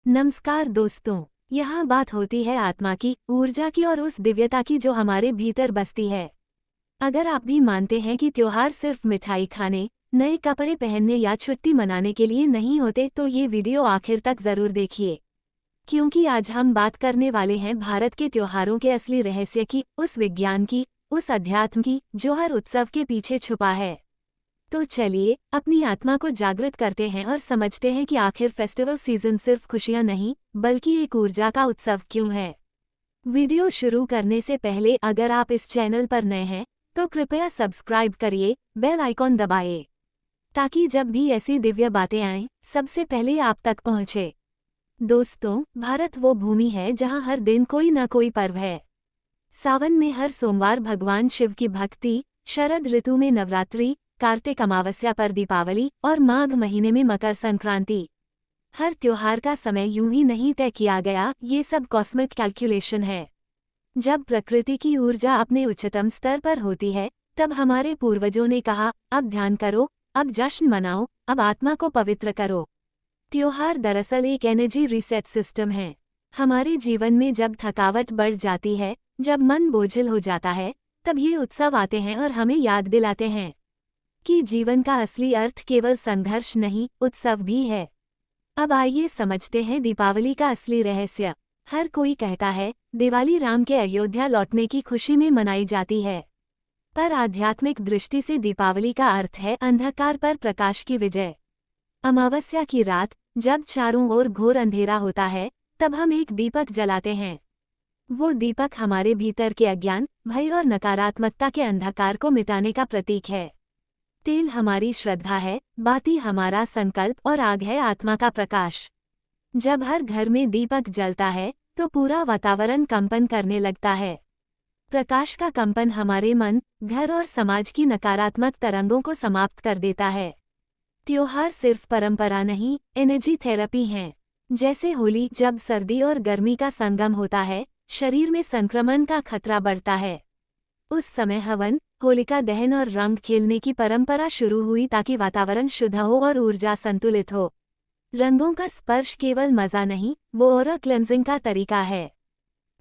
नमस्कार दोस्तों। यहाँ बात होती है आत्मा की, ऊर्जा की और उस दिव्यता की जो हमारे भीतर बसती है। अगर आप भी मानते हैं कि त्योहार सिर्फ मिठाई खाने, नए कपड़े पहनने या छुट्टी मनाने के लिए नहीं होते तो ये वीडियो आखिर तक जरूर देखिए, क्योंकि आज हम बात करने वाले हैं भारत के त्योहारों के असली रहस्य की, उस विज्ञान की, उस अध्यात्म की जो हर उत्सव के पीछे छुपा है। तो चलिए अपनी आत्मा को जागृत करते हैं और समझते हैं कि आखिर फेस्टिवल सीजन सिर्फ खुशियां नहीं बल्कि एक ऊर्जा का उत्सव क्यों है। वीडियो शुरू करने से पहले अगर आप इस चैनल पर नए हैं तो कृपया सब्सक्राइब करिए, बेल आइकॉन दबाइए, ताकि जब भी ऐसी दिव्य बातें आएं सबसे पहले आप तक पहुंचे। दोस्तों, भारत वो भूमि है जहां हर दिन कोई न कोई पर्व है। सावन में हर सोमवार भगवान शिव की भक्ति, शरद ऋतु में नवरात्रि, कार्तिक अमावस्या पर दीपावली और माघ महीने में मकर संक्रांति। हर त्योहार का समय यूं ही नहीं तय किया गया, ये सब कॉस्मिक कैलकुलेशन है। जब प्रकृति की ऊर्जा अपने उच्चतम स्तर पर होती है तब हमारे पूर्वजों ने कहा, अब ध्यान करो, अब जश्न मनाओ, अब आत्मा को पवित्र करो। त्योहार दरअसल एक एनर्जी रीसेट सिस्टम है। हमारे जीवन में जब थकावट बढ़ जाती है, जब मन बोझिल हो जाता है, तब ये उत्सव आते हैं और हमें याद दिलाते हैं कि जीवन का असली अर्थ केवल संघर्ष नहीं, उत्सव भी है। अब आइए समझते हैं दीपावली का असली रहस्य। हर कोई कहता है दिवाली राम के अयोध्या लौटने की खुशी में मनाई जाती है, पर आध्यात्मिक दृष्टि से दीपावली का अर्थ है अंधकार पर प्रकाश की विजय। अमावस्या की रात जब चारों ओर घोर अंधेरा होता है तब हम एक दीपक जलाते हैं। वो दीपक हमारे भीतर के अज्ञान, भय और नकारात्मकता के अंधकार को मिटाने का प्रतीक है। तेल हमारी श्रद्धा है, बाती हमारा संकल्प और आग है आत्मा का प्रकाश। जब हर घर में दीपक जलता है तो पूरा वातावरण कंपन करने लगता है। प्रकाश का कंपन हमारे मन, घर और समाज की नकारात्मक तरंगों को समाप्त कर देता है। त्योहार सिर्फ परंपरा नहीं, एनर्जी थेरेपी हैं। जैसे होली, जब सर्दी और गर्मी का संगम होता है, शरीर में संक्रमण का खतरा बढ़ता है। उस समय हवन, होलिका दहन और रंग खेलने की परंपरा शुरू हुई ताकि वातावरण शुद्ध हो और ऊर्जा संतुलित हो। रंगों का स्पर्श केवल मजा नहीं, वो ऑरा क्लेंजिंग का तरीका है।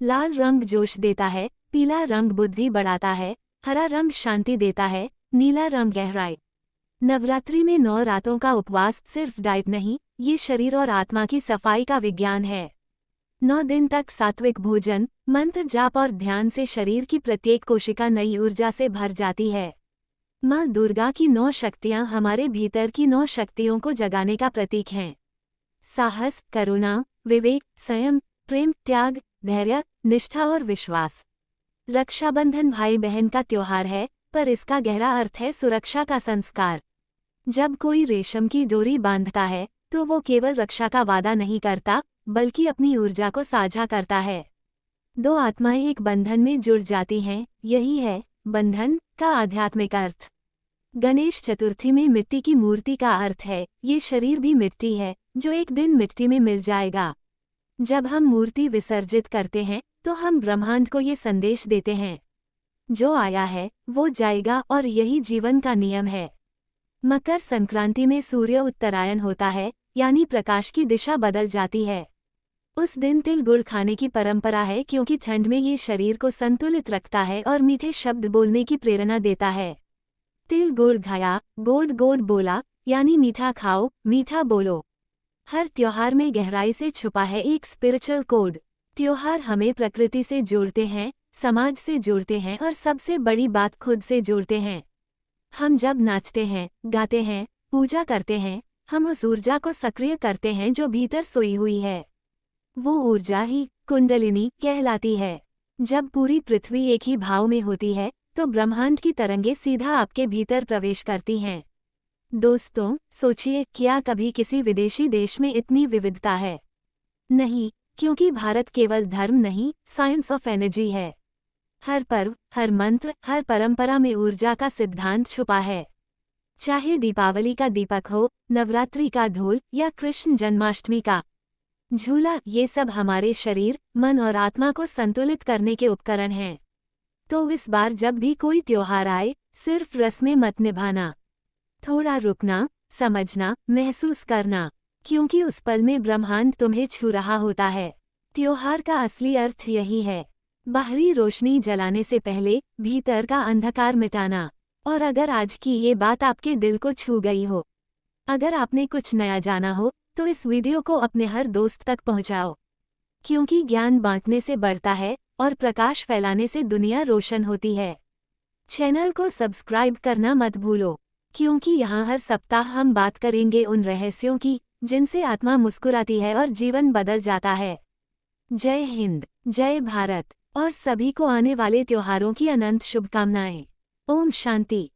लाल रंग जोश देता है, पीला रंग बुद्धि बढ़ाता है, हरा रंग शांति देता है, नीला रंग गहराई। नवरात्रि में 9 रातों का उपवास सिर्फ डाइट नहीं, ये शरीर और आत्मा की सफाई का विज्ञान है। 9 दिन तक सात्विक भोजन, मंत्र जाप और ध्यान से शरीर की प्रत्येक कोशिका नई ऊर्जा से भर जाती है। माँ दुर्गा की 9 शक्तियाँ हमारे भीतर की 9 शक्तियों को जगाने का प्रतीक हैं। साहस, करुणा, विवेक, संयम, प्रेम, त्याग, धैर्य, निष्ठा और विश्वास। रक्षाबंधन भाई बहन का त्योहार है, पर इसका गहरा अर्थ है सुरक्षा का संस्कार। जब कोई रेशम की डोरी बांधता है तो वो केवल रक्षा का वादा नहीं करता बल्कि अपनी ऊर्जा को साझा करता है। 2 आत्माएं एक बंधन में जुड़ जाती हैं, यही है बंधन का आध्यात्मिक अर्थ। गणेश चतुर्थी में मिट्टी की मूर्ति का अर्थ है ये शरीर भी मिट्टी है जो एक दिन मिट्टी में मिल जाएगा। जब हम मूर्ति विसर्जित करते हैं तो हम ब्रह्मांड को ये संदेश देते हैं, जो आया है वो जाएगा और यही जीवन का नियम है। मकर संक्रांति में सूर्य उत्तरायण होता है, यानी प्रकाश की दिशा बदल जाती है। उस दिन तिल गुड़ खाने की परंपरा है क्योंकि ठंड में ये शरीर को संतुलित रखता है और मीठे शब्द बोलने की प्रेरणा देता है। तिल गुड़ खाया, गोड गोड बोला, यानी मीठा खाओ, मीठा बोलो। हर त्योहार में गहराई से छुपा है एक स्पिरिचुअल कोड। त्योहार हमें प्रकृति से जोड़ते हैं, समाज से जोड़ते हैं और सबसे बड़ी बात खुद से जोड़ते हैं। हम जब नाचते हैं, गाते हैं, पूजा करते हैं, हम उस ऊर्जा को सक्रिय करते हैं जो भीतर सोई हुई है। वो ऊर्जा ही कुंडलिनी कहलाती है। जब पूरी पृथ्वी एक ही भाव में होती है तो ब्रह्मांड की तरंगें सीधा आपके भीतर प्रवेश करती हैं। दोस्तों, सोचिए, क्या कभी किसी विदेशी देश में इतनी विविधता है? नहीं, क्योंकि भारत केवल धर्म नहीं, साइंस ऑफ एनर्जी है। हर पर्व, हर मंत्र, हर परंपरा में ऊर्जा का सिद्धांत छुपा है। चाहे दीपावली का दीपक हो, नवरात्रि का ढोल या कृष्ण जन्माष्टमी का झूला, ये सब हमारे शरीर, मन और आत्मा को संतुलित करने के उपकरण हैं। तो इस बार जब भी कोई त्योहार आए, सिर्फ रस्में मत निभाना, थोड़ा रुकना, समझना, महसूस करना। क्योंकि उस पल में ब्रह्मांड तुम्हें छू रहा होता है। त्योहार का असली अर्थ यही है, बाहरी रोशनी जलाने से पहले भीतर का अंधकार मिटाना। और अगर आज की ये बात आपके दिल को छू गई हो, अगर आपने कुछ नया जाना हो, तो इस वीडियो को अपने हर दोस्त तक पहुंचाओ, क्योंकि ज्ञान बांटने से बढ़ता है और प्रकाश फैलाने से दुनिया रोशन होती है। चैनल को सब्सक्राइब करना मत भूलो, क्योंकि यहाँ हर सप्ताह हम बात करेंगे उन रहस्यों की जिनसे आत्मा मुस्कुराती है और जीवन बदल जाता है। जय हिंद, जय भारत, और सभी को आने वाले त्योहारों की अनंत शुभकामनाएं। ओम शांति।